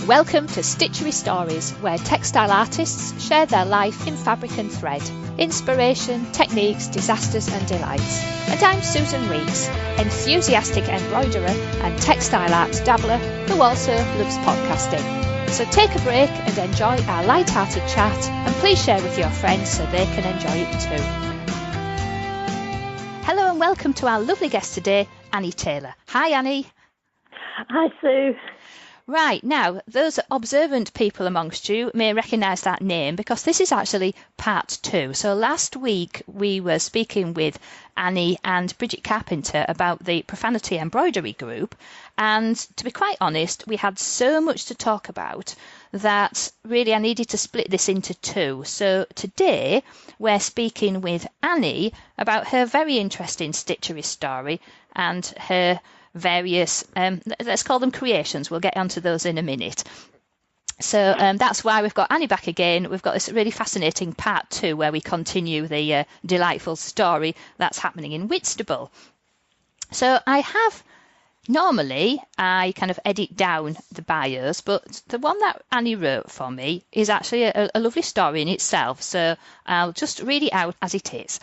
Welcome to Stitchery Stories, where textile artists share their life in fabric and thread, inspiration, techniques, disasters and delights. And I'm Susan Weeks, enthusiastic embroiderer and textile arts dabbler who also loves podcasting. So take a break and enjoy our light-hearted chat, and please share with your friends so they can enjoy it too. Hello and welcome to our lovely guest today, Annie Taylor. Hi Annie. Hi Sue. Right, now, those observant people amongst you may recognise that name because this is actually part 2. So last week we were speaking with Annie and Bridget Carpenter about the Profanity Embroidery Group, and to be quite honest, we had so much to talk about that really I needed to split this into 2. So today we're speaking with Annie about her very interesting stitchery story and her various, let's call them creations. We'll get onto those in a minute. So that's why we've got Annie back again. We've got this really fascinating part 2 where we continue the delightful story that's happening in Whitstable. So normally I kind of edit down the bios, but the one that Annie wrote for me is actually a lovely story in itself. So I'll just read it out as it is.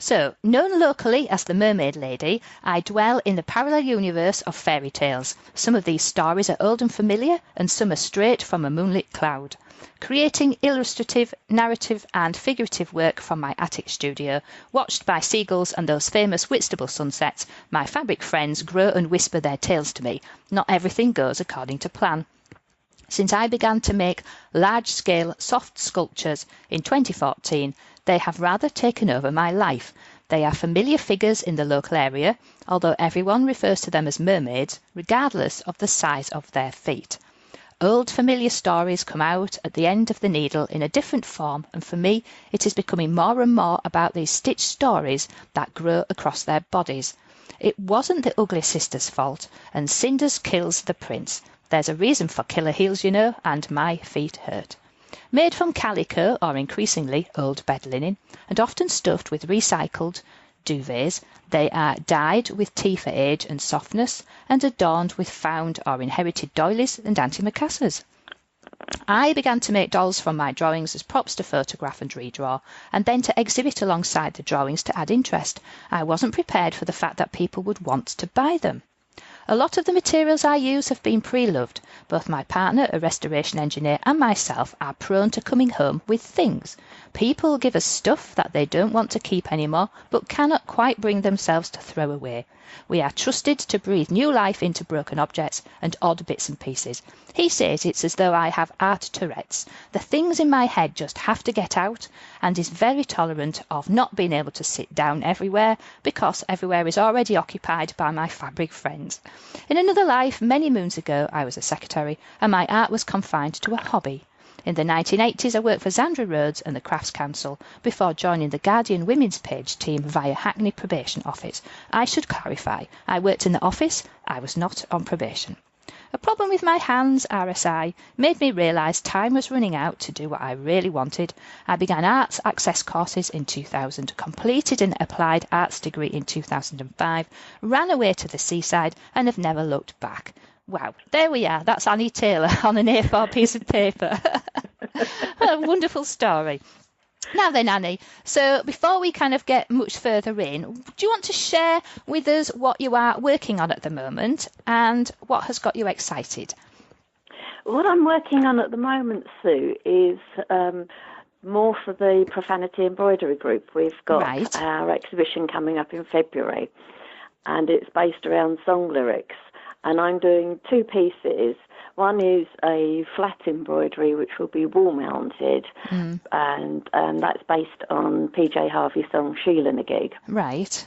So, known locally as the Mermaid Lady, I dwell in the parallel universe of fairy tales. Some of these stories are old and familiar, and some are straight from a moonlit cloud. Creating illustrative, narrative and figurative work from my attic studio, watched by seagulls and those famous Whitstable sunsets, my fabric friends grow and whisper their tales to me. Not everything goes according to plan. Since I began to make large-scale soft sculptures in 2014, they have rather taken over my life. They are familiar figures in the local area, although everyone refers to them as mermaids, regardless of the size of their feet. Old familiar stories come out at the end of the needle in a different form, and for me it is becoming more and more about these stitched stories that grow across their bodies. It wasn't the ugly sister's fault, and cinders kills the prince. There's a reason for killer heels, you know, and my feet hurt. Made from calico or increasingly old bed linen, and often stuffed with recycled duvets, they are dyed with tea for age and softness and adorned with found or inherited doilies and antimacassars. I began to make dolls from my drawings as props to photograph and redraw, and then to exhibit alongside the drawings to add interest. I wasn't prepared for the fact that people would want to buy them. A lot of the materials I use have been pre-loved. Both my partner, a restoration engineer, and myself are prone to coming home with things. People give us stuff that they don't want to keep anymore, but cannot quite bring themselves to throw away. We are trusted to breathe new life into broken objects and odd bits and pieces. He says it's as though I have art Tourette's. The things in my head just have to get out, and is very tolerant of not being able to sit down everywhere because everywhere is already occupied by my fabric friends. In another life, many moons ago, I was a secretary, and my art was confined to a hobby. In the 1980s, I worked for Zandra Rhodes and the Crafts Council before joining the Guardian Women's Page team via Hackney Probation Office. I should clarify, I worked in the office, I was not on probation. A problem with my hands, RSI, made me realise time was running out to do what I really wanted. I began arts access courses in 2000, completed an applied arts degree in 2005, ran away to the seaside and have never looked back. Wow, there we are. That's Annie Taylor on an A4 piece of paper. What a wonderful story. Now then, Annie, so before we kind of get much further in, do you want to share with us what you are working on at the moment and what has got you excited? What I'm working on at the moment, Sue, is more for the Profanity Embroidery Group. We've got our exhibition coming up in February, and it's based around song lyrics. And I'm doing 2 pieces. One is a flat embroidery, which will be wall-mounted, and that's based on PJ Harvey's song Sheila Gig. Right.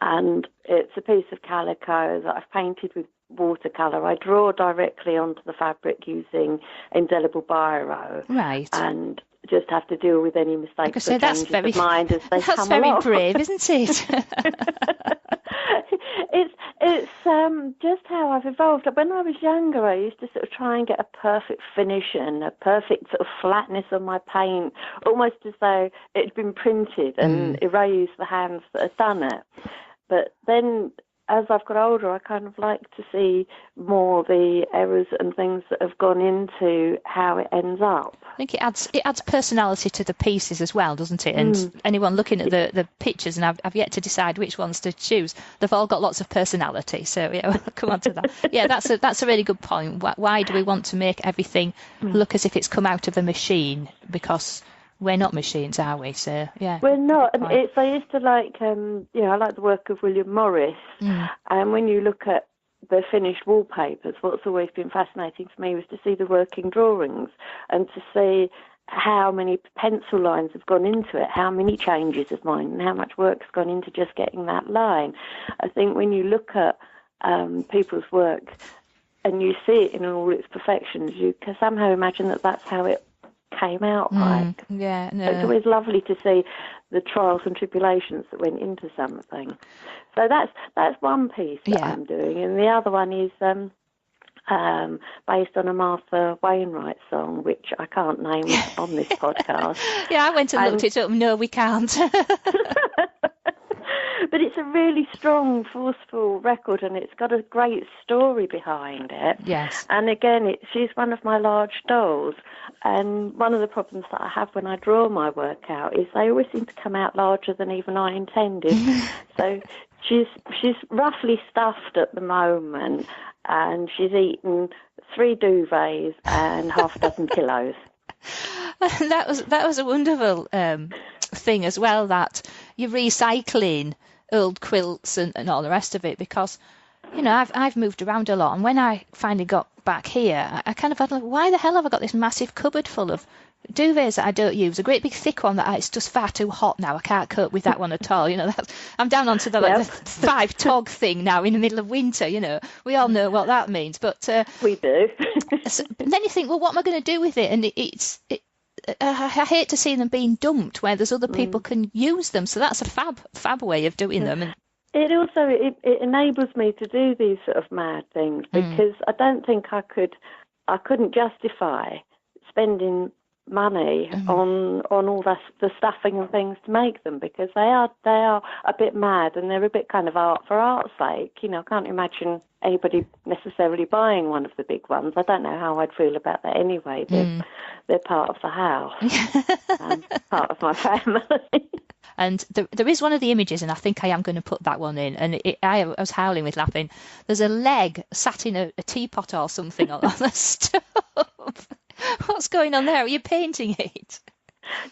And it's a piece of calico that I've painted with watercolour. I draw directly onto the fabric using indelible biro. Right. And just have to deal with any mistakes or changes of mind as they come along. That's very brave, isn't it? It's just how I've evolved. When I was younger, I used to sort of try and get a perfect finish and a perfect sort of flatness on my paint, almost as though it had been printed and erased the hands that had done it. But then as I've got older, I kind of like to see more the errors and things that have gone into how it ends up. I think it adds personality to the pieces as well, doesn't it? And anyone looking at the pictures, and I've yet to decide which ones to choose, they've all got lots of personality. So yeah, we'll come on to that. Yeah, that's a really good point. Why do we want to make everything look as if it's come out of a machine? Because we're not machines, are we? So yeah, we're not. And I used to like, I like the work of William Morris. And when you look at the finished wallpapers, what's always been fascinating for me was to see the working drawings and to see how many pencil lines have gone into it, how many changes of mine, and how much work's gone into just getting that line. I think when you look at people's work and you see it in all its perfections, you can somehow imagine that that's how it came out like. Yeah, no. So it's always lovely to see the trials and tribulations that went into something. So that's one piece that I'm doing, and the other one is based on a Martha Wainwright song, which I can't name on this podcast. Yeah, I went and looked it up. No, we can't. But it's a really strong, forceful record, and it's got a great story behind it. Yes. And again, she's one of my large dolls. And one of the problems that I have when I draw my work out is they always seem to come out larger than even I intended. So she's roughly stuffed at the moment, and she's eaten 3 duvets and half a dozen pillows. That was a wonderful thing as well, that you're recycling old quilts and all the rest of it, because I've moved around a lot, and when I finally got back here, I kind of had like, why the hell have I got this massive cupboard full of duvets that I don't use, a great big thick one that it's just far too hot now, I can't cope with that one at all. I'm down onto the 5 tog thing now in the middle of winter. We all know what that means, but we do. But then you think, well, what am I going to do with it? And I hate to see them being dumped where there's other people can use them. So that's a fab way of doing them. And it also it enables me to do these sort of mad things, because I don't think I couldn't justify spending money on all the stuffing and things to make them, because they are a bit mad, and they're a bit kind of art for art's sake. I can't imagine anybody necessarily buying one of the big ones. I don't know how I'd feel about that anyway. They're part of the house, part of my family. And there is one of the images, and I think I am going to put that one in. And I was howling with laughing. There's a leg sat in a teapot or something on the stove. What's going on there? Are you painting it?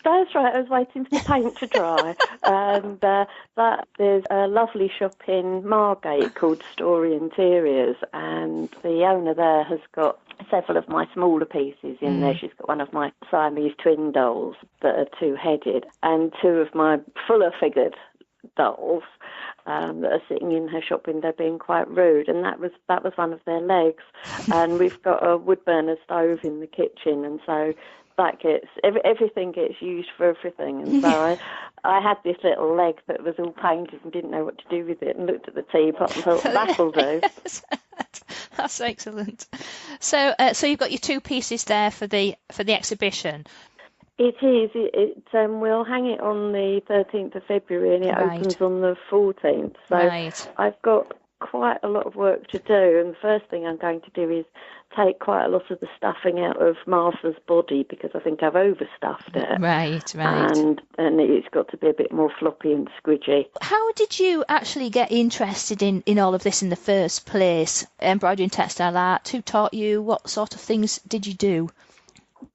That's right. I was waiting for the paint to dry. And there's a lovely shop in Margate called Story Interiors, and the owner there has got several of my smaller pieces in there. She's got one of my Siamese twin dolls that are 2-headed, and 2 of my fuller figured dolls that are sitting in her shop window being quite rude, and that was one of their legs. And we've got a wood burner stove in the kitchen, and so that everything gets used for everything. And so I had this little leg that was all painted and didn't know what to do with it, and looked at the teapot and thought, that'll do. That's excellent. So you've got your 2 pieces there for the exhibition. It is. We'll hang it on the 13th of February, and it opens on the 14th. So I've got quite a lot of work to do, and the first thing I'm going to do is take quite a lot of the stuffing out of Martha's body, because I think I've overstuffed it. Right. And it's got to be a bit more floppy and squidgy. How did you actually get interested in all of this in the first place? Embroidery and textile art, who taught you? What sort of things did you do?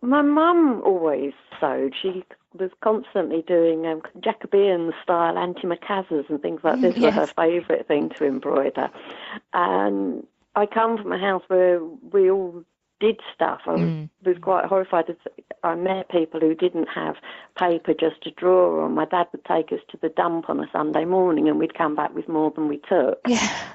My mum always sewed. She was constantly doing Jacobean-style antimacassars and things like this were her favourite thing to embroider. And I come from a house where we all did stuff. I was quite horrified as I met people who didn't have paper just to draw on. My dad would take us to the dump on a Sunday morning, and we'd come back with more than we took.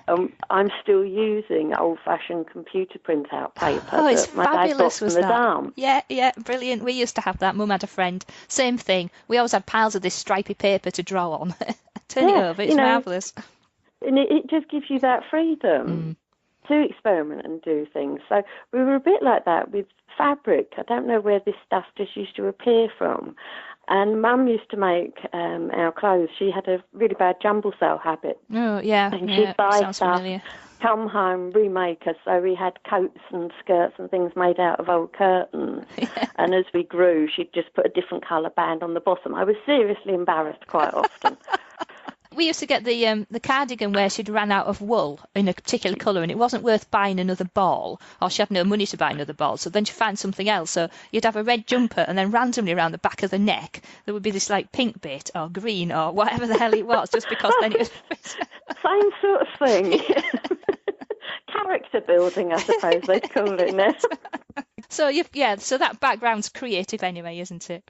I'm still using old-fashioned computer printout paper that my dad got from the dump. Yeah, brilliant. We used to have that. Mum had a friend. Same thing. We always had piles of this stripy paper to draw on. Turn it over. It's marvellous. And it just gives you that freedom to experiment and do things. So we were a bit like that with fabric. I don't know where this stuff just used to appear from. And Mum used to make our clothes. She had a really bad jumble sale habit. Oh, yeah. And yeah, she'd buy sounds stuff, familiar. come home, remake us. So we had coats and skirts and things made out of old curtains. Yeah. And as we grew, she'd just put a different colour band on the bottom. I was seriously embarrassed quite often. We used to get the cardigan where she'd ran out of wool in a particular colour and it wasn't worth buying another ball, or she had no money to buy another ball, so then she found something else. So you'd have a red jumper and then randomly around the back of the neck there would be this like pink bit or green or whatever the hell it was, just because then it was... Same sort of thing. Character building, I suppose they'd call it now. So so that background's creative anyway, isn't it?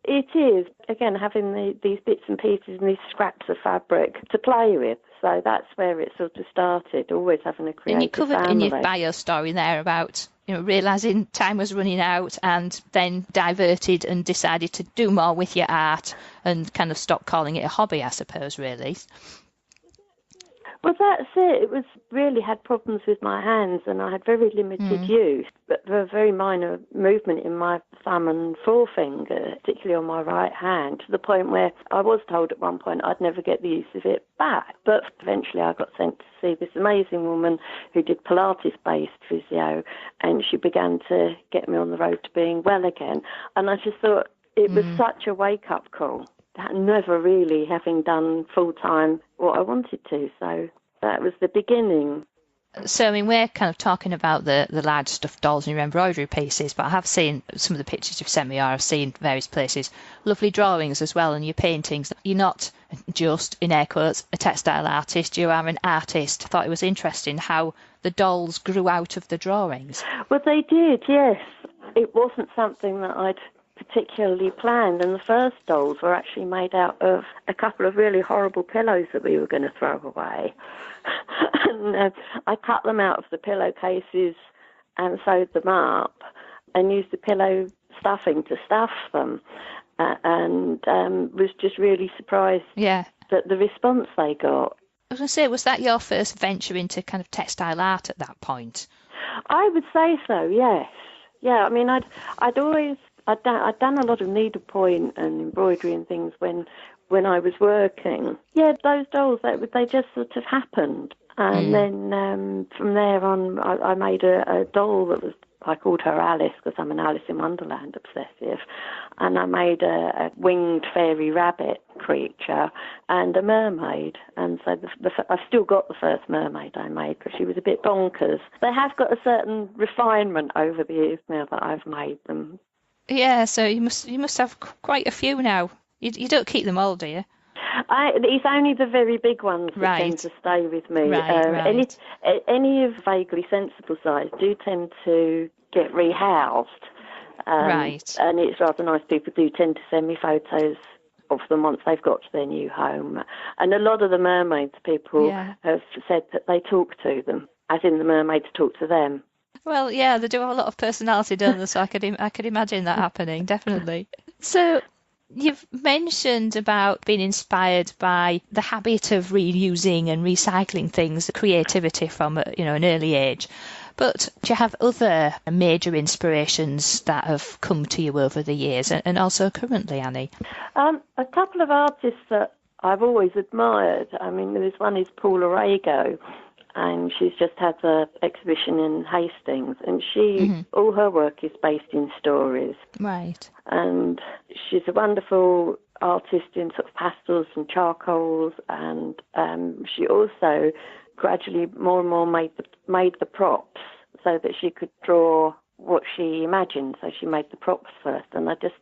It is, again, having these bits and pieces and these scraps of fabric to play with. So that's where it sort of started, always having a creative And you covered family. in your bio story there about, realising time was running out and then diverted and decided to do more with your art and kind of stop calling it a hobby, I suppose, really. Well, that's it. It was really had problems with my hands and I had very limited use, but a very minor movement in my thumb and forefinger, particularly on my right hand, to the point where I was told at one point I'd never get the use of it back. But eventually I got sent to see this amazing woman who did Pilates-based physio, and she began to get me on the road to being well again. And I just thought it was such a wake-up call. Never really having done full-time what I wanted to, so that was the beginning. So, I mean, we're kind of talking about the large stuffed dolls and your embroidery pieces, but I have seen some of the pictures you've sent me, or I've seen various places, lovely drawings as well, and your paintings. You're not just, in air quotes, a textile artist, you are an artist. I thought it was interesting how the dolls grew out of the drawings. Well, they did, yes. It wasn't something that I'd particularly planned, and the first dolls were actually made out of a couple of really horrible pillows that we were going to throw away. And I cut them out of the pillowcases and sewed them up and used the pillow stuffing to stuff them, and was just really surprised at the response they got. I was going to say, was that your first venture into kind of textile art at that point? I would say so, yes. Yeah, I mean, I'd done a lot of needlepoint and embroidery and things when I was working. Yeah, those dolls, they just sort of happened. And then from there on, I made a doll that was, I called her Alice because I'm an Alice in Wonderland obsessive. And I made a winged fairy rabbit creature and a mermaid. And so I've still got the first mermaid I made because she was a bit bonkers. They have got a certain refinement over the years now that I've made them. Yeah, so you must have quite a few now. You don't keep them all, do you? It's only the very big ones that tend to stay with me. Right. Any of vaguely sensible size do tend to get rehoused. Right. And it's rather nice. People do tend to send me photos of them once they've got to their new home. And a lot of the mermaids, people have said that they talk to them, as in the mermaids talk to them. Well, yeah, they do have a lot of personality, don't they? So I could imagine that happening, definitely. So you've mentioned about being inspired by the habit of reusing and recycling things, creativity from an early age. But do you have other major inspirations that have come to you over the years and also currently, Annie? A couple of artists that I've always admired. I mean, this one is Paula Rago, and she's just had an exhibition in Hastings, and all her work is based in stories. Right. And she's a wonderful artist in sort of pastels and charcoals, and she also gradually more and more made the props so that she could draw what she imagined. So she made the props first, and I just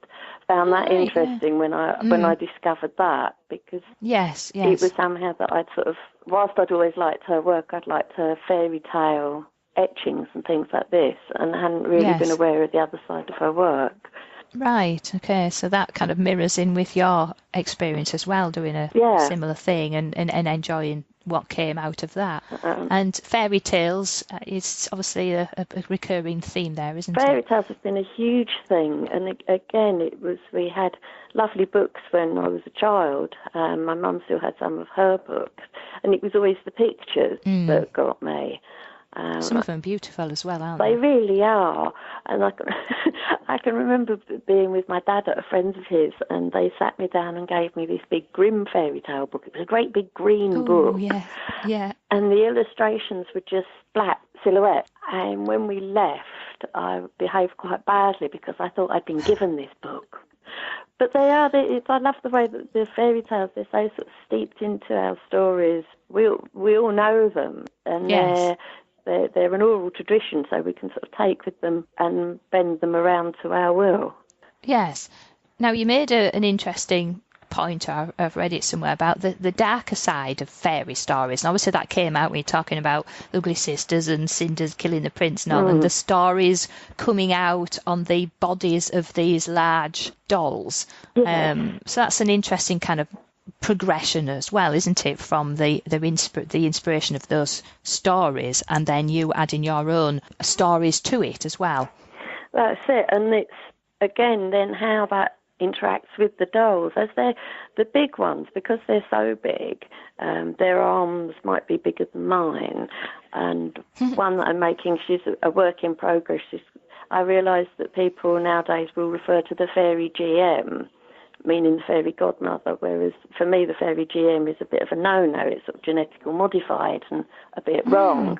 found that interesting when I discovered that, because it was somehow that I'd sort of, whilst I'd always liked her work, I'd liked her fairytale etchings and things like this, and I hadn't really been aware of the other side of her work. Right, okay, so that kind of mirrors in with your experience as well, doing a similar thing and enjoying what came out of that. And fairy tales is obviously a recurring theme there, isn't it? Fairy tales have been a huge thing, and again, we had lovely books when I was a child. My mum still had some of her books, and it was always the pictures that got me. Some of them beautiful as well, aren't they? They really are. And I can remember being with my dad at a friend's of his, and they sat me down and gave me this big grim fairy tale book. It was a great big green book. Yeah. And the illustrations were just flat silhouettes. And when we left, I behaved quite badly because I thought I'd been given this book. But I love the way that the fairy tales, they're so sort of steeped into our stories. We all know them, and they're an oral tradition, so we can sort of take with them and bend them around to our will. Yes. Now, you made an interesting point, I've read it somewhere, about the darker side of fairy stories. And obviously that came out when you're talking about Ugly Sisters and Cinder's killing the prince and all, and the stories coming out on the bodies of these large dolls. So that's an interesting kind of progression as well, isn't it, from the inspiration of those stories, and then you adding your own stories to it as well. That's it. And it's, again, then how that interacts with the dolls, as they're the big ones, because they're so big, their arms might be bigger than mine. And one that I'm making, she's a work in progress. I realise that people nowadays will refer to the fairy GM, meaning the fairy godmother, whereas for me the fairy GM is a bit of a no-no. It's sort of genetically modified and a bit wrong.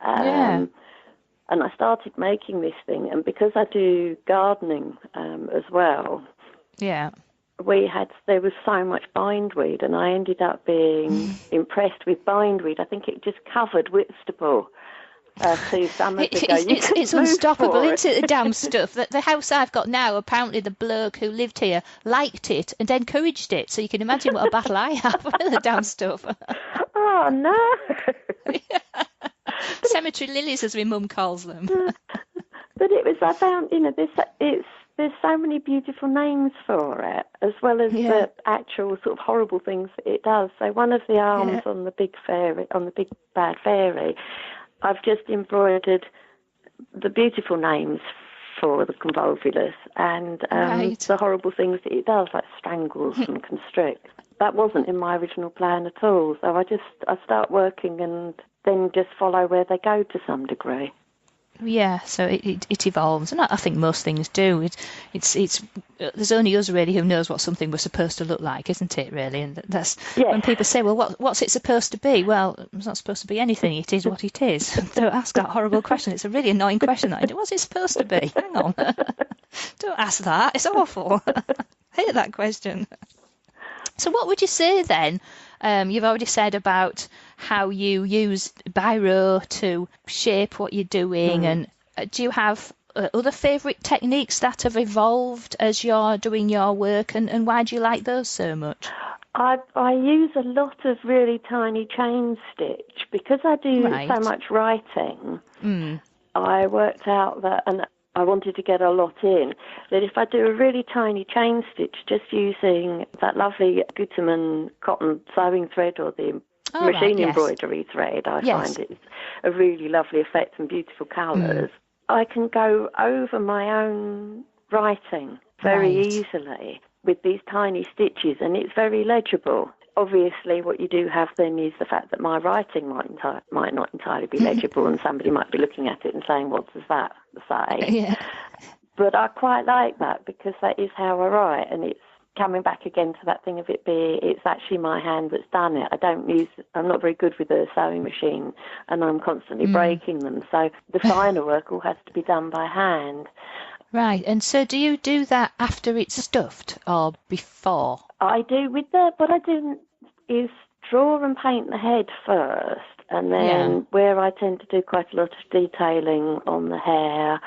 And I started making this thing, and because I do gardening as well, there was so much bindweed, and I ended up being impressed with bindweed. I think it just covered Whitstable 2 summers ago. It's unstoppable, isn't it, the damn stuff? The house I've got now, apparently the bloke who lived here liked it and encouraged it, so you can imagine what a battle I have with the damn stuff. Oh, no! Cemetery lilies, as my mum calls them. But I found, there's so many beautiful names for it, as well as the actual sort of horrible things that it does. So one of the arms on the big bad fairy, I've just embroidered the beautiful names for the convolvulus and the horrible things that it does, like strangles and constricts. That wasn't in my original plan at all. So I start working and then just follow where they go to some degree. Yeah, so it evolves, and I think most things do. It's there's only us really who knows what something was supposed to look like, isn't it? Really, and that's when people say, "Well, what's it supposed to be?" Well, it's not supposed to be anything. It is what it is. Don't ask that horrible question. It's a really annoying question. What's it supposed to be? Hang on, don't ask that. It's awful. I hate that question. So, what would you say then? You've already said about how you use biro to shape what you're doing, and do you have other favourite techniques that have evolved as you're doing your work, and why do you like those so much? I use a lot of really tiny chain stitch because I do so much writing. I worked out that, and I wanted to get a lot in, that if I do a really tiny chain stitch, just using that lovely Gutermann cotton sewing thread or the machine embroidery thread, I find it's a really lovely effect and beautiful colours. I can go over my own writing very easily with these tiny stitches, and it's very legible. Obviously, what you do have then is the fact that my writing might not entirely be legible, and somebody might be looking at it and saying, "What does that say?" But I quite like that because that is how I write, and it's coming back again to that thing of it's actually my hand that's done it. I'm not very good with a sewing machine, and I'm constantly breaking them, so the finer work all has to be done by hand. Right, and so do you do that after it's stuffed or before? I do what I do is draw and paint the head first, and then where I tend to do quite a lot of detailing on the hair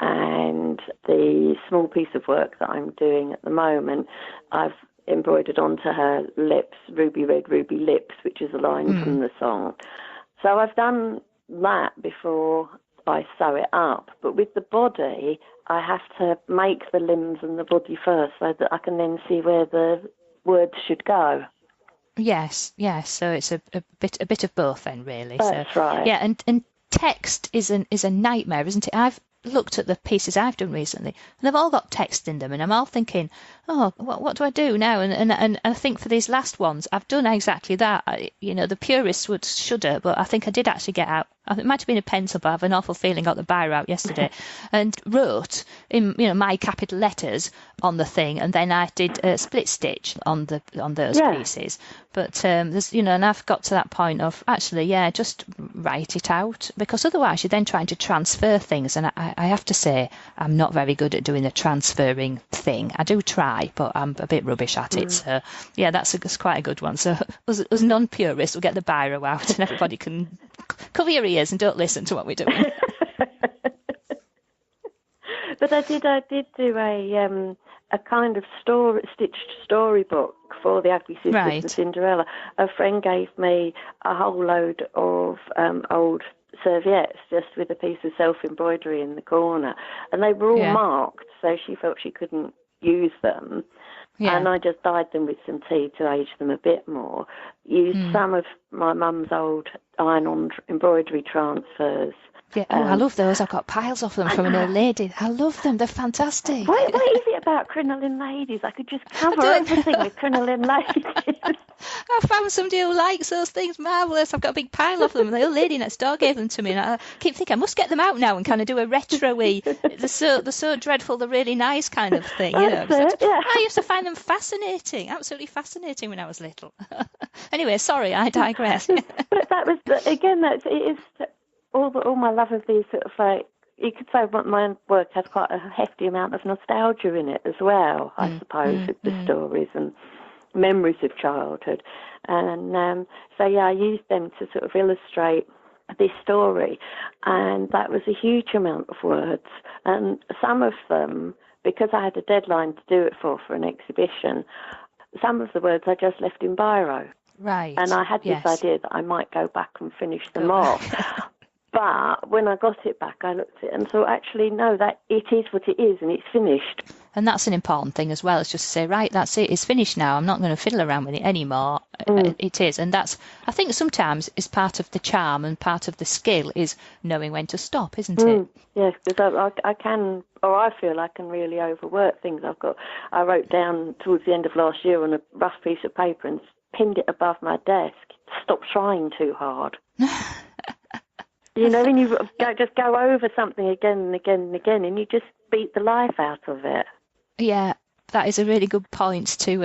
and the small piece of work that I'm doing at the moment, I've embroidered onto her lips, ruby red, ruby lips, which is a line from the song. So I've done that before I sew it up, but with the body, I have to make the limbs and the body first so that I can then see where the words should go. Yes. So it's a bit of both then, really. That's right. Yeah, and text is a nightmare, isn't it? I've looked at the pieces I've done recently, and they've all got text in them, and I'm all thinking, oh, what do I do now? And I think for these last ones, I've done exactly that. The purists would shudder, but I think I did actually get it might have been a pencil, but I have an awful feeling got the biro out yesterday, and wrote in my capital letters on the thing, and then I did a split stitch on those pieces. But there's and I've got to that point of actually just write it out, because otherwise you're then trying to transfer things, and I have to say I'm not very good at doing the transferring thing. I do try, but I'm a bit rubbish at it. So that's quite a good one. So us non-purists will get the biro out, and everybody can cover your ears and don't listen to what we're doing. But I did do a kind of stitched storybook for the Ugly Sisters and Cinderella. A friend gave me a whole load of old serviettes just with a piece of self-embroidery in the corner, and they were all marked, so she felt she couldn't use them. And I just dyed them with some tea to age them a bit more. Used some of my mum's old iron-on embroidery transfers. Yeah, I love those. I've got piles of them from an old lady. I love them. They're fantastic. What is it about crinoline ladies? I could just cover everything with crinoline ladies. I found somebody who likes those things. Marvellous. I've got a big pile of them. And the old lady next door gave them to me. And I keep thinking I must get them out now and kind of do a retro-y, they're so dreadful, they're really nice kind of thing. I used to find them fascinating, absolutely fascinating when I was little. Anyway, sorry, I digress. But that was, again, it is all my love of these sort of like, you could say my work has quite a hefty amount of nostalgia in it as well, I suppose, with the stories and memories of childhood. And I used them to sort of illustrate this story, and that was a huge amount of words. And some of them, because I had a deadline to do it for an exhibition, some of the words I just left in biro. Right. And I had this idea that I might go back and finish them off. But when I got it back, I looked at it and thought, actually, no, that it is what it is, and it's finished. And that's an important thing as well. It's just to say, right, that's it. It's finished now. I'm not going to fiddle around with it anymore. It is. And that's, I think sometimes is part of the charm and part of the skill is knowing when to stop, isn't it? Yes, because I can, or I feel I can really overwork things. I wrote down towards the end of last year on a rough piece of paper and pinned it above my desk. Stop trying too hard. When you just go over something again and again and again, and you just beat the life out of it. Yeah, that is a really good point to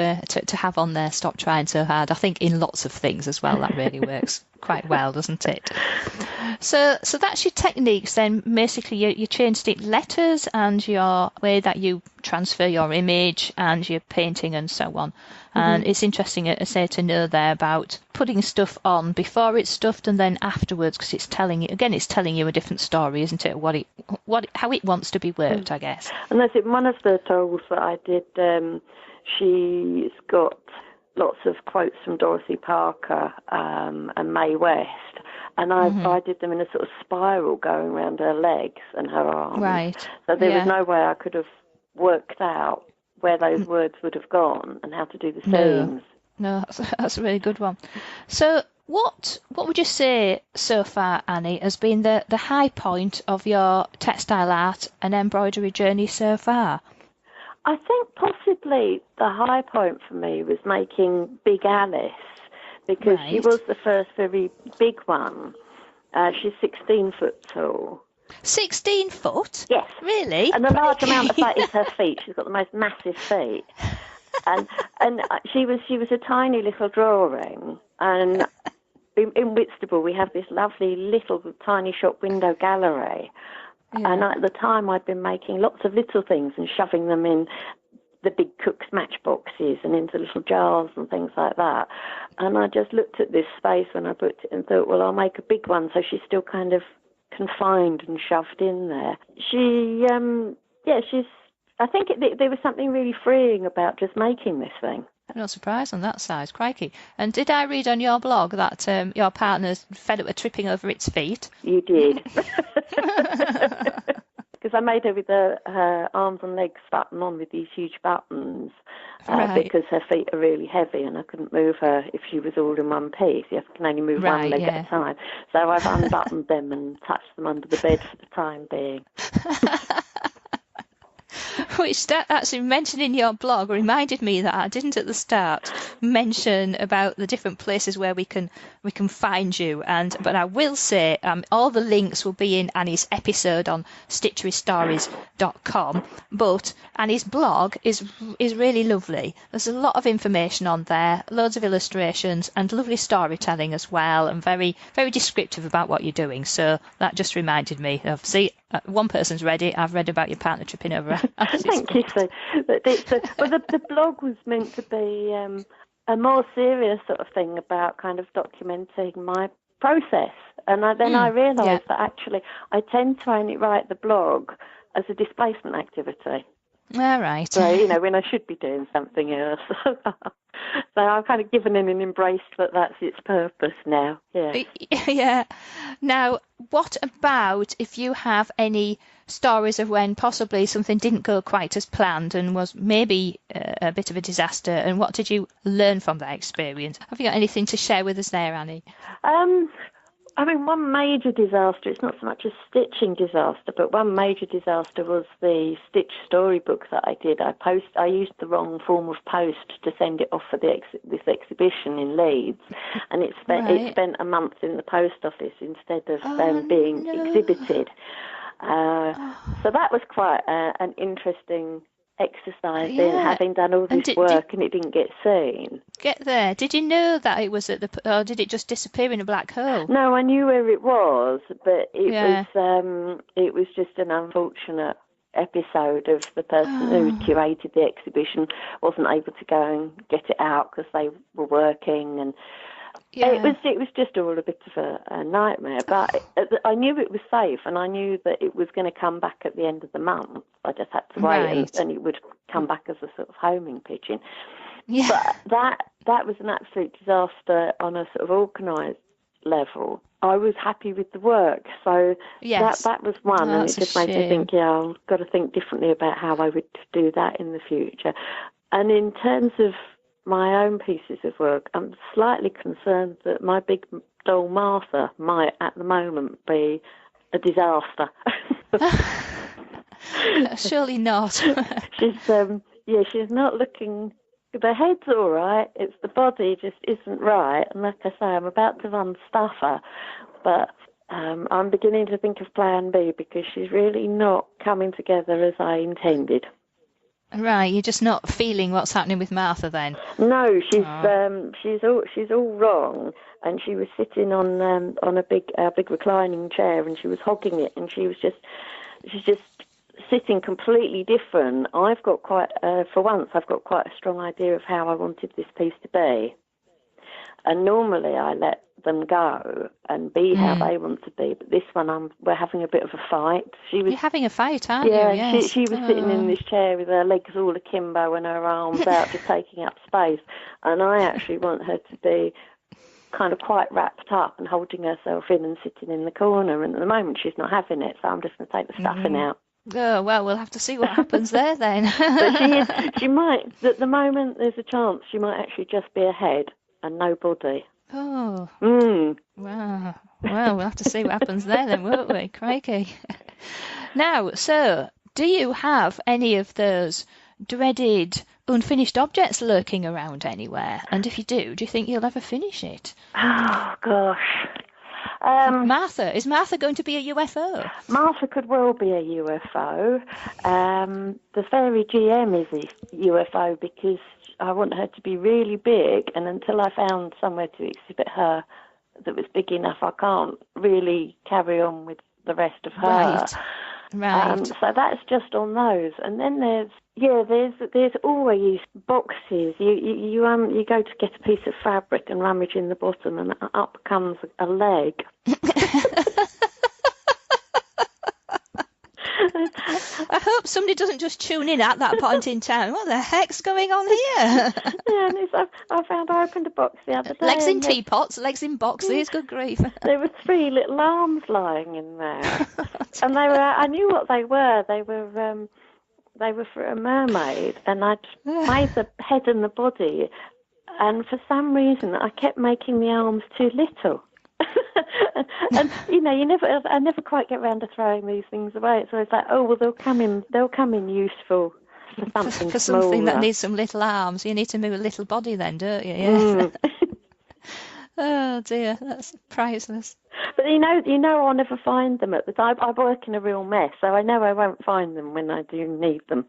have on there. Stop trying so hard. I think in lots of things as well, that really works quite well, doesn't it? So that's your techniques then. Basically, you chain stitch letters and your way that you transfer your image and your painting and so on. And it's interesting, I say, to know there about putting stuff on before it's stuffed and then afterwards, because it's telling you a different story, isn't it? How it wants to be worked, I guess. And that's it. One of the dolls that I did, she's got lots of quotes from Dorothy Parker and Mae West. And I did them in a sort of spiral going around her legs and her arms. Right. So there was no way I could have worked out where those words would have gone and how to do the seams. No, that's a really good one. So what would you say so far, Annie, has been the high point of your textile art and embroidery journey so far? I think possibly the high point for me was making Big Alice, because she was the first very big one. She's 16 foot tall. 16 foot? Yes. Really? And a large amount of that is her feet. She's got the most massive feet. And she was a tiny little drawing. And in Whitstable we have this lovely little tiny shop window gallery. Yeah. And at the time I'd been making lots of little things and shoving them in the big cook's matchboxes and into little jars and things like that. And I just looked at this space when I booked it and thought, well, I'll make a big one so she's still kind of confined and shoved in there. I think there was something really freeing about just making this thing. No surprise on that size, crikey. And did I read on your blog that your partner's fed up with tripping over its feet? You did. Because I made her with her arms and legs button on with these huge buttons because her feet are really heavy and I couldn't move her if she was all in one piece. You can only move one leg at a time. So I've unbuttoned them and touched them under the bed for the time being. Which actually mentioning your blog reminded me that I didn't at the start mention about the different places where we can find you. But I will say all the links will be in Annie's episode on stitcherystories.com. But Annie's blog is really lovely. There's a lot of information on there, loads of illustrations and lovely storytelling as well, and very, very descriptive about what you're doing. So that just reminded me of, see, one person's ready. I've read about your partner tripping over. Thank you, Sue. The blog was meant to be a more serious sort of thing about kind of documenting my process. And then I realised that actually I tend to only write the blog as a displacement activity. All right. So, when I should be doing something else. So I've kind of given in and embraced that that's its purpose now. Yeah. Yeah. Now, what about if you have any stories of when possibly something didn't go quite as planned and was maybe a bit of a disaster, and what did you learn from that experience? Have you got anything to share with us there, Annie? One major disaster, it's not so much a stitching disaster, but one major disaster was the Stitch storybook that I did. I used the wrong form of post to send it off for this exhibition in Leeds, and it spent a month in the post office instead of being exhibited. So that was quite an interesting exercise in having done all this work and it didn't get seen. Get there. Did you know that it was or did it just disappear in a black hole? No, I knew where it was, but it was just an unfortunate episode of the person who curated the exhibition wasn't able to go and get it out because they were working, and it was just all a bit of a nightmare. But I knew it was safe, and I knew that it was going to come back at the end of the month. I just had to wait, and it would come back as a sort of homing pigeon. Yeah. But that was an absolute disaster on a sort of organised level. I was happy with the work, so that was one, and it just made me think, I've got to think differently about how I would do that in the future. And in terms of my own pieces of work, I'm slightly concerned that my big doll Martha might, at the moment, be a disaster. Surely not. She's not looking. The head's all right. It's the body just isn't right. And like I say, I'm about to unstuff her, but I'm beginning to think of Plan B because she's really not coming together as I intended. Right, you're just not feeling what's happening with Martha then? No, she's all wrong, and she was sitting on a big reclining chair, and she was hogging it, and she's just sitting completely different. I've got quite a strong idea of how I wanted this piece to be, and normally I let them go and be how they want to be, but this one we're having a bit of a fight. You're having a fight, aren't you? Yes. She was sitting in this chair with her legs all akimbo and her arms out, just taking up space, and I actually want her to be kind of quite wrapped up and holding herself in and sitting in the corner, and at the moment she's not having it, so I'm just going to take the stuffing out. Oh, well, we'll have to see what happens there then. But she might, at the moment there's a chance she might actually just be a head and no body. Oh. Wow. Well, we'll have to see what happens there then, won't we? Crikey. Now, so, do you have any of those dreaded unfinished objects lurking around anywhere? And if you do you think you'll ever finish it? Oh, gosh. Is Martha going to be a UFO? Martha could well be a UFO. The fairy GM is a UFO because I want her to be really big, and until I found somewhere to exhibit her that was big enough, I can't really carry on with the rest of her. Right. So that's just on those. And then there's always boxes. You go to get a piece of fabric and rummage in the bottom, and up comes a leg. I hope somebody doesn't just tune in at that point in time. What the heck's going on here? I opened a box the other day. Legs in teapots, legs in boxes. Good grief! There were 3 little arms lying in there, and they were. I knew what they were. They were for a mermaid, and I'd made the head and the body, and for some reason I kept making the arms too little. And I never quite get round to throwing these things away. So it's like, oh well, they'll come in useful for something for smaller. something that needs some little arms. You need to move a little body then, don't you? Yeah. Oh dear, that's priceless. But you know, I'll never find them at the time. I work in a real mess, so I know I won't find them when I do need them.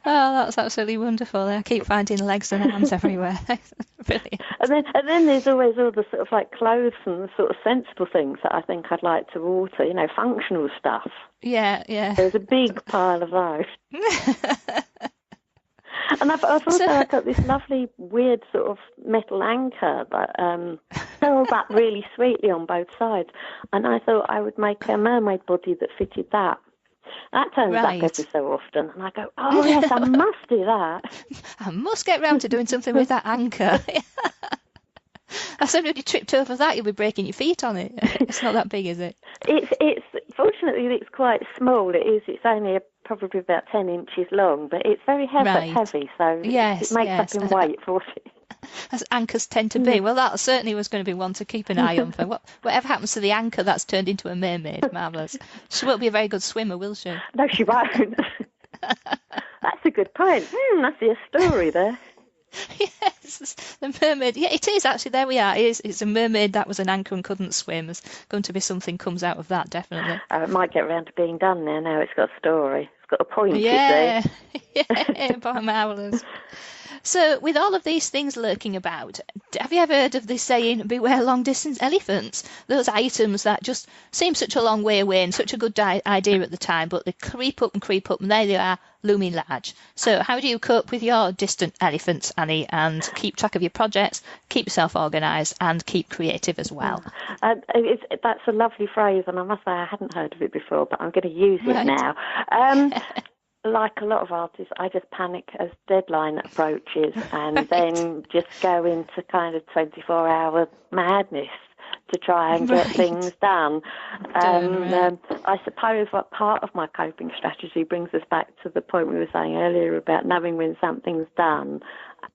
Oh, that's absolutely wonderful. I keep finding legs and arms everywhere. Brilliant. And then there's always all the sort of like clothes and the sort of sensible things that I think I'd like to alter. You know, functional stuff. Yeah, yeah. There's a big pile of those. And I've also got this lovely weird sort of metal anchor that curls up really sweetly on both sides. And I thought I would make a mermaid body that fitted that. That turns up every so often. And I go, oh, yes, I must do that. I must get round to doing something with that anchor. I said, if you tripped over that, you'll be breaking your feet on it. It's not that big, is it? It's fortunately, it's quite small. It is. It's only probably about 10 inches long, but it's very heavy, so it makes up in weight for it. As anchors tend to be. Well, that certainly was going to be one to keep an eye on for. Whatever happens to the anchor that's turned into a mermaid? Marvellous. She won't be a very good swimmer, will she? No, she won't. That's a good point. I see a story there. Yes, the mermaid. Yeah, it is actually. There we are. It's a mermaid that was an anchor and couldn't swim. There's going to be something comes out of that, definitely. It might get round to being done now. Now it's got a story. It's got a point, yeah. you see. Yeah, marvellous. So, with all of these things lurking about, have you ever heard of the saying, beware long-distance elephants? Those items that just seem such a long way away and such a good idea at the time, but they creep up, and there they are, looming large. So, how do you cope with your distant elephants, Annie, and keep track of your projects, keep yourself organised, and keep creative as well? That's a lovely phrase, and I must say I hadn't heard of it before, but I'm going to use it now. Like a lot of artists, I just panic as deadline approaches and then just go into kind of 24-hour madness to try and get things done. I suppose what part of my coping strategy brings us back to the point we were saying earlier about knowing when something's done.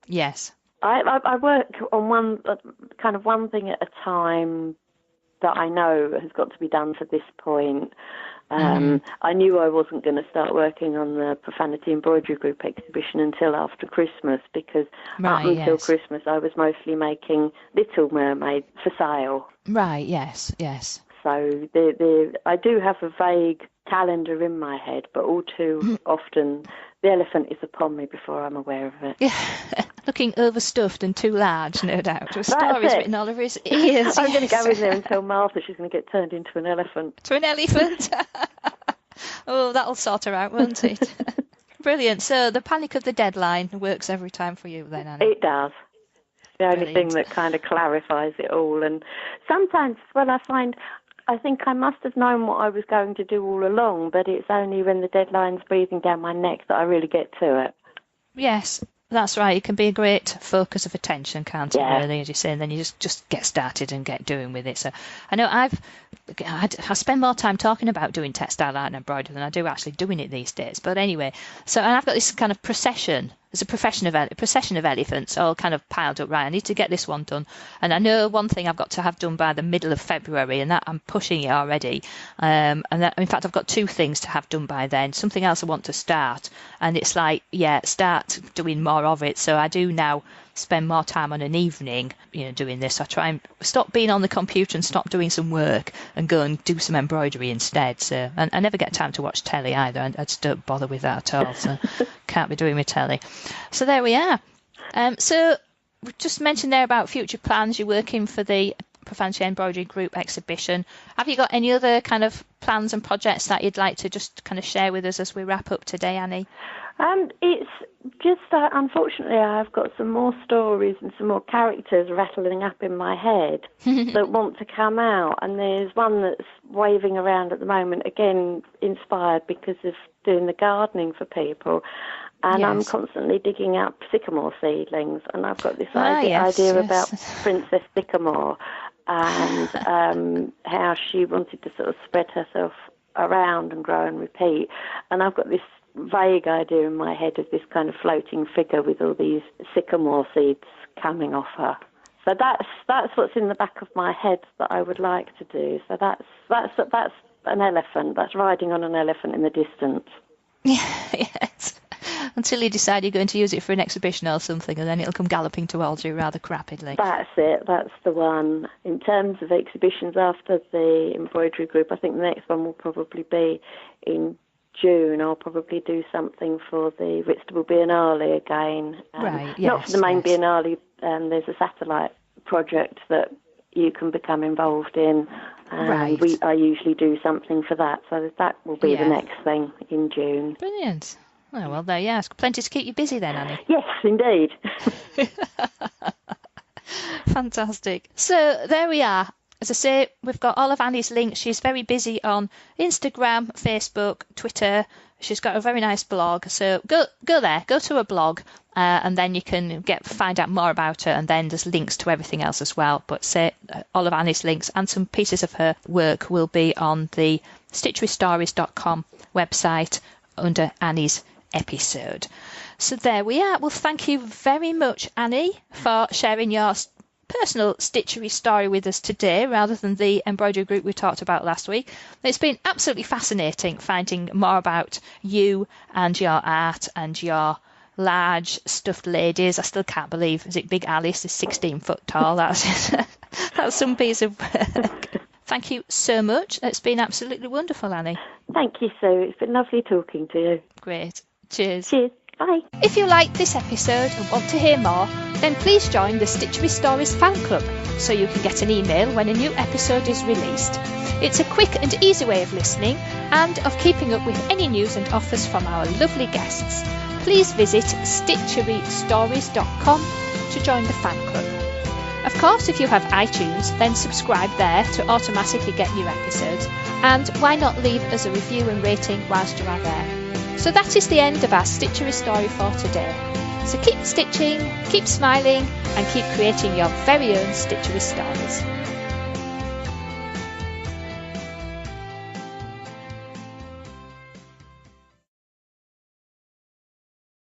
Yes. I work on one thing at a time that I know has got to be done for this point. I knew I wasn't going to start working on the Profanity Embroidery Group exhibition until after Christmas because up until Christmas I was mostly making Little Mermaid for sale. Right, yes, yes. So I do have a vague calendar in my head, but all too often the elephant is upon me before I'm aware of it. Yeah, looking overstuffed and too large, no doubt. With stories written all over his ears. I'm going to go in there and tell Martha she's going to get turned into an elephant. To an elephant? Oh, that'll sort her out, won't it? Brilliant. So the panic of the deadline works every time for you then, Annie? It does. The only thing that kind of clarifies it all. And sometimes, I think I must have known what I was going to do all along, but it's only when the deadline's breathing down my neck that I really get to it. Yes, that's right. It can be a great focus of attention, can't it, really, as you say, and then you just get started and get doing with it. So I know I spend more time talking about doing textile art and embroidery than I do actually doing it these days. But anyway, and I've got this kind of procession. There's a procession of elephants all kind of piled up. Right, I need to get this one done. And I know one thing I've got to have done by the middle of February, and that I'm pushing it already. And that, in fact, I've got two things to have done by then. Something else I want to start. And it's like, start doing more of it. So I do now spend more time on an evening, doing this. I try and stop being on the computer and stop doing some work and go and do some embroidery instead. So, and I never get time to watch telly either. I just don't bother with that at all. So can't be doing my telly. So there we are. So we just mentioned there about future plans. You're working for the Profanity Embroidery Group exhibition. Have you got any other kind of plans and projects that you'd like to just kind of share with us as we wrap up today, Annie? It's just unfortunately I've got some more stories and some more characters rattling up in my head that want to come out, and there's one that's waving around at the moment, again inspired because of doing the gardening for people, and I'm constantly digging up sycamore seedlings, and I've got this idea about Princess Sycamore and how she wanted to sort of spread herself around and grow and repeat, and I've got this vague idea in my head of this kind of floating figure with all these sycamore seeds coming off her. So that's what's in the back of my head that I would like to do. So that's an elephant. That's riding on an elephant in the distance. Yes. Until you decide you're going to use it for an exhibition or something, and then it'll come galloping towards you rather rapidly. That's it. That's the one. In terms of exhibitions after the embroidery group, I think the next one will probably be in June. I'll probably do something for the Whitstable Biennale again. Right, yes. Not for the main Biennale. There's a satellite project that you can become involved in. Right. I usually do something for that, so that will be the next thing in June. Brilliant. Oh, well, there you are. Plenty to keep you busy then, Annie. Yes, indeed. Fantastic. So there we are. As I say, we've got all of Annie's links. She's very busy on Instagram, Facebook, Twitter. She's got a very nice blog. So go there, go to her blog, and then you can find out more about her. And then there's links to everything else as well. But say all of Annie's links and some pieces of her work will be on the stitcherystories.com website under Annie's episode. So there we are. Well, thank you very much, Annie, for sharing your personal stitchery story with us today rather than the embroidery group we talked about last week. It's been absolutely fascinating finding more about you and your art and your large stuffed ladies. I still can't believe, is it Big Alice is 16 foot tall? That's some piece of work. Thank you so much. It's been absolutely wonderful, Annie. Thank you, Sue. It's been lovely talking to you. Great. Cheers. Cheers. Bye. If you liked this episode and want to hear more, then please join the Stitchery Stories fan club so you can get an email when a new episode is released. It's a quick and easy way of listening and of keeping up with any news and offers from our lovely guests. Please visit stitcherystories.com to join the fan club. Of course, if you have iTunes, then subscribe there to automatically get new episodes, and why not leave us a review and rating whilst you are there. So that is the end of our Stitchery story for today. So keep stitching, keep smiling, and keep creating your very own Stitchery stories.